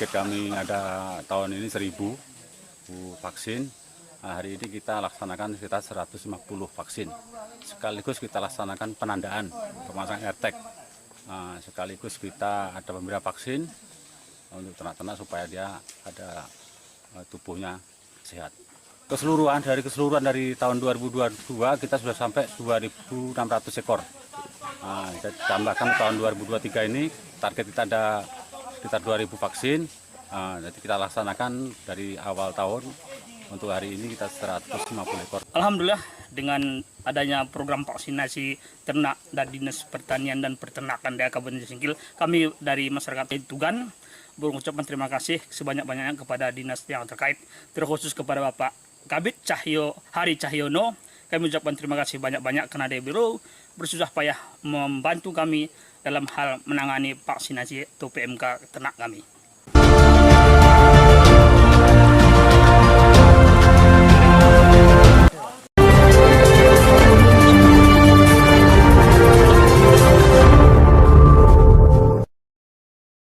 target kami ada tahun ini 1.000 vaksin. Nah, hari ini kita laksanakan sekitar 150 vaksin. Sekaligus kita laksanakan penandaan pemasangan AirTag. Nah, sekaligus kita ada pemberian vaksin untuk ternak-ternak supaya dia ada tubuhnya sehat. Keseluruhan dari tahun 2022 kita sudah sampai 2.600 ekor. Nah, kita tambahkan tahun 2023 ini target kita ada sekitar 2.000 vaksin. Nah, jadi kita laksanakan dari awal tahun. Untuk hari ini kita 150 ekor. Alhamdulillah dengan adanya program vaksinasi ternak dari Dinas Pertanian dan Peternakan Daerah Kabupaten Singkil, kami dari masyarakat Tugan mengucapkan terima kasih sebanyak-banyaknya kepada dinas yang terkait, terkhusus kepada Bapak Kabid Hari Cahyono. Kami ucapkan terima kasih banyak-banyak karena dia bersusah payah membantu kami dalam hal menangani vaksinasi atau PMK ternak kami.